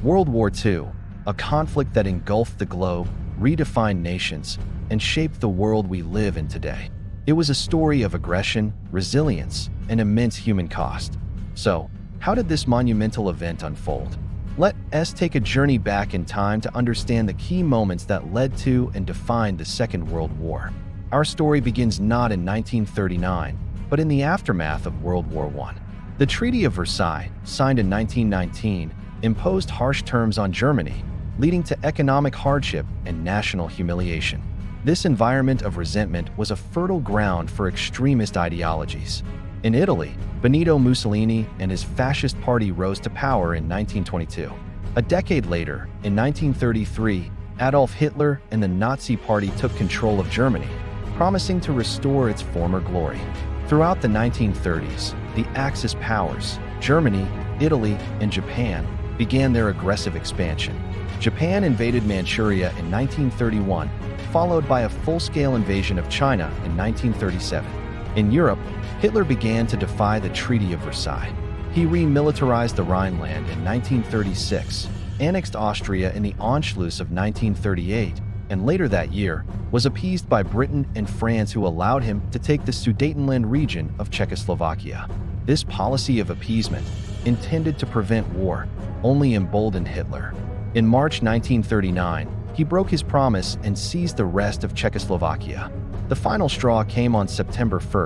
World War II, a conflict that engulfed the globe, redefined nations, and shaped the world we live in today. It was a story of aggression, resilience, and immense human cost. So, how did this monumental event unfold? Let us take a journey back in time to understand the key moments that led to and defined the Second World War. Our story begins not in 1939, but in the aftermath of World War I. The Treaty of Versailles, signed in 1919, imposed harsh terms on Germany, leading to economic hardship and national humiliation. This environment of resentment was a fertile ground for extremist ideologies. In Italy, Benito Mussolini and his fascist party rose to power in 1922. A decade later, in 1933, Adolf Hitler and the Nazi Party took control of Germany, promising to restore its former glory. Throughout the 1930s, the Axis powers, Germany, Italy, and Japan, began their aggressive expansion. Japan invaded Manchuria in 1931, followed by a full-scale invasion of China in 1937. In Europe, Hitler began to defy the Treaty of Versailles. He remilitarized the Rhineland in 1936, annexed Austria in the Anschluss of 1938, and later that year was appeased by Britain and France, who allowed him to take the Sudetenland region of Czechoslovakia. This policy of appeasement, intended to prevent war, only emboldened Hitler. In March 1939, he broke his promise and seized the rest of Czechoslovakia. The final straw came on September 1,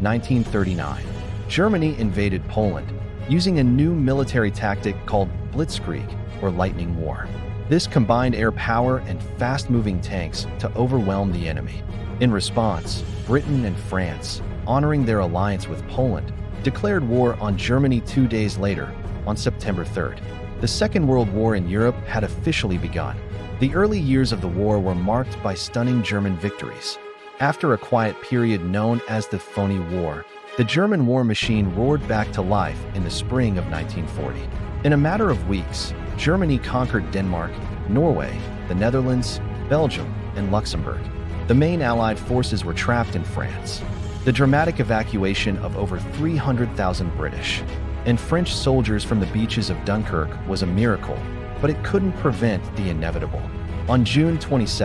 1939. Germany invaded Poland, using a new military tactic called Blitzkrieg, or lightning war. This combined air power and fast-moving tanks to overwhelm the enemy. In response, Britain and France, honoring their alliance with Poland, declared war on Germany 2 days later, on September 3rd. The Second World War in Europe had officially begun. The early years of the war were marked by stunning German victories. After a quiet period known as the Phony War, the German war machine roared back to life in the spring of 1940. In a matter of weeks, Germany conquered Denmark, Norway, the Netherlands, Belgium, and Luxembourg. The main Allied forces were trapped in France. The dramatic evacuation of over 300,000 British and French soldiers from the beaches of Dunkirk was a miracle, but it couldn't prevent the inevitable. On June 22,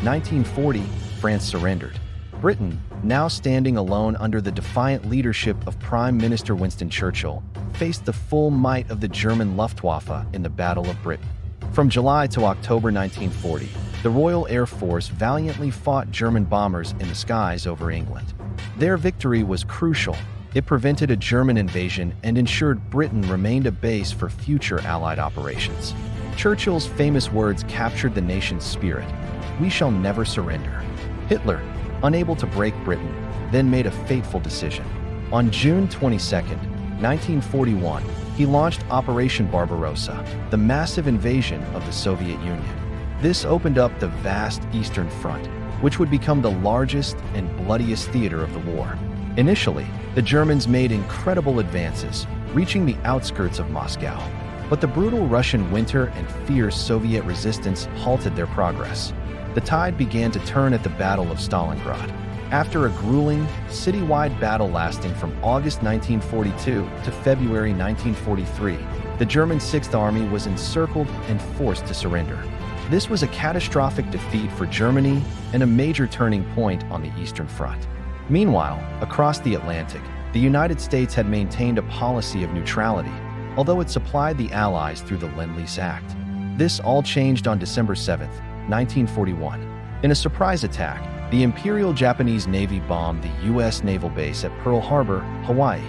1940, France surrendered. Britain, now standing alone under the defiant leadership of Prime Minister Winston Churchill, faced the full might of the German Luftwaffe in the Battle of Britain. From July to October 1940, the Royal Air Force valiantly fought German bombers in the skies over England. Their victory was crucial. It prevented a German invasion and ensured Britain remained a base for future Allied operations. Churchill's famous words captured the nation's spirit: "We shall never surrender." Hitler, unable to break Britain, then made a fateful decision. On June 22, 1941, he launched Operation Barbarossa, the massive invasion of the Soviet Union. This opened up the vast Eastern Front, which would become the largest and bloodiest theater of the war. Initially, the Germans made incredible advances, reaching the outskirts of Moscow. But the brutal Russian winter and fierce Soviet resistance halted their progress. The tide began to turn at the Battle of Stalingrad. After a grueling, citywide battle lasting from August 1942 to February 1943, the German Sixth Army was encircled and forced to surrender. This was a catastrophic defeat for Germany and a major turning point on the Eastern Front. Meanwhile, across the Atlantic, the United States had maintained a policy of neutrality, although it supplied the Allies through the Lend-Lease Act. This all changed on December 7, 1941. In a surprise attack, the Imperial Japanese Navy bombed the U.S. naval base at Pearl Harbor, Hawaii.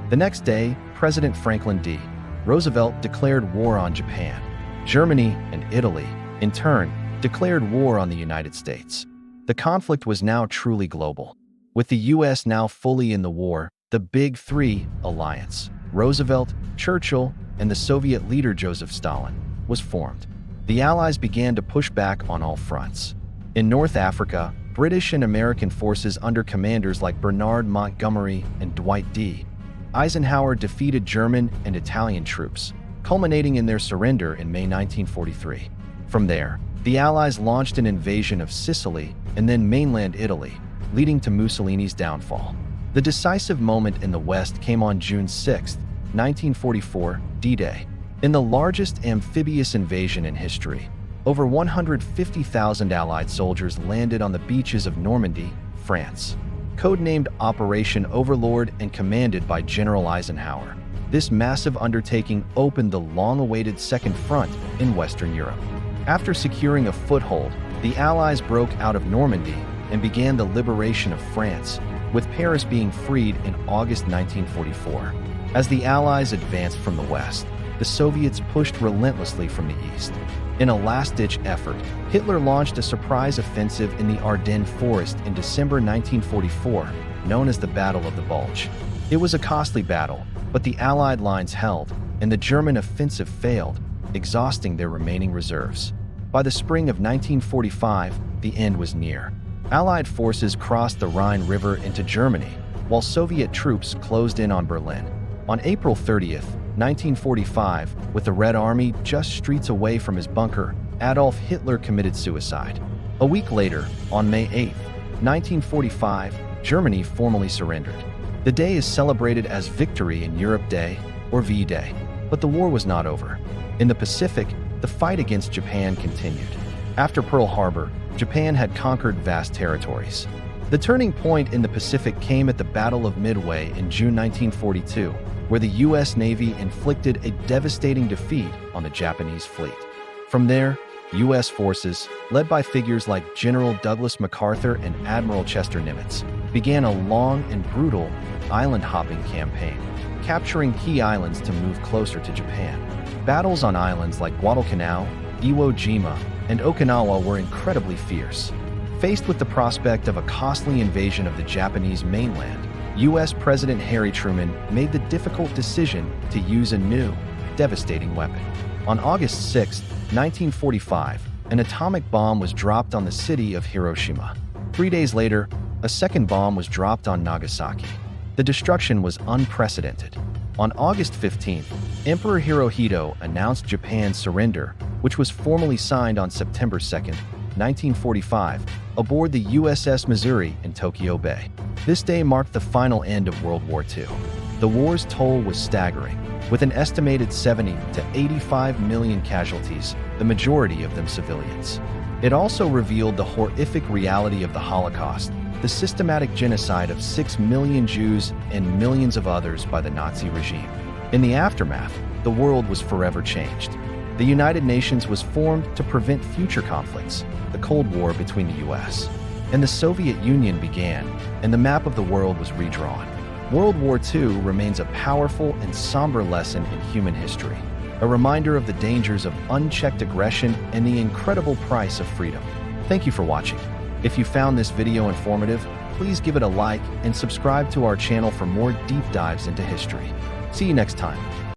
The next day, President Franklin D. Roosevelt declared war on Japan. Germany and Italy, in turn, declared war on the United States. The conflict was now truly global. With the U.S. now fully in the war, the Big Three alliance, Roosevelt, Churchill, and the Soviet leader Joseph Stalin, was formed. The Allies began to push back on all fronts. In North Africa, British and American forces under commanders like Bernard Montgomery and Dwight D. Eisenhower defeated German and Italian troops, culminating in their surrender in May 1943. From there, the Allies launched an invasion of Sicily and then mainland Italy, leading to Mussolini's downfall. The decisive moment in the West came on June 6, 1944, D-Day. In the largest amphibious invasion in history, over 150,000 Allied soldiers landed on the beaches of Normandy, France. Codenamed Operation Overlord and commanded by General Eisenhower, this massive undertaking opened the long-awaited Second Front in Western Europe. After securing a foothold, the Allies broke out of Normandy and began the liberation of France, with Paris being freed in August 1944. As the Allies advanced from the west, the Soviets pushed relentlessly from the east. In a last-ditch effort, Hitler launched a surprise offensive in the Ardennes Forest in December 1944, known as the Battle of the Bulge. It was a costly battle, but the Allied lines held, and the German offensive failed, exhausting their remaining reserves. By the spring of 1945, the end was near. Allied forces crossed the Rhine River into Germany, while Soviet troops closed in on Berlin. On April 30th, 1945, with the Red Army just streets away from his bunker, Adolf Hitler committed suicide. A week later, on May 8, 1945, Germany formally surrendered. The day is celebrated as Victory in Europe Day, or V-Day, but the war was not over. In the Pacific, the fight against Japan continued. After Pearl Harbor, Japan had conquered vast territories. The turning point in the Pacific came at the Battle of Midway in June 1942, where the U.S. Navy inflicted a devastating defeat on the Japanese fleet. From there, U.S. forces, led by figures like General Douglas MacArthur and Admiral Chester Nimitz, began a long and brutal island-hopping campaign, capturing key islands to move closer to Japan. Battles on islands like Guadalcanal, Iwo Jima, and Okinawa were incredibly fierce. Faced with the prospect of a costly invasion of the Japanese mainland, U.S. President Harry Truman made the difficult decision to use a new, devastating weapon. On August 6, 1945, an atomic bomb was dropped on the city of Hiroshima. 3 days later, a second bomb was dropped on Nagasaki. The destruction was unprecedented. On August 15th, Emperor Hirohito announced Japan's surrender, which was formally signed on September 2, 1945, aboard the USS Missouri in Tokyo Bay. This day marked the final end of World War II. The war's toll was staggering, with an estimated 70 to 85 million casualties, the majority of them civilians. It also revealed the horrific reality of the Holocaust, the systematic genocide of 6 million Jews and millions of others by the Nazi regime. In the aftermath, the world was forever changed. The United Nations was formed to prevent future conflicts, the Cold War between the U.S. and the Soviet Union began, and the map of the world was redrawn. World War II remains a powerful and somber lesson in human history, a reminder of the dangers of unchecked aggression and the incredible price of freedom. Thank you for watching. If you found this video informative, please give it a like and subscribe to our channel for more deep dives into history. See you next time.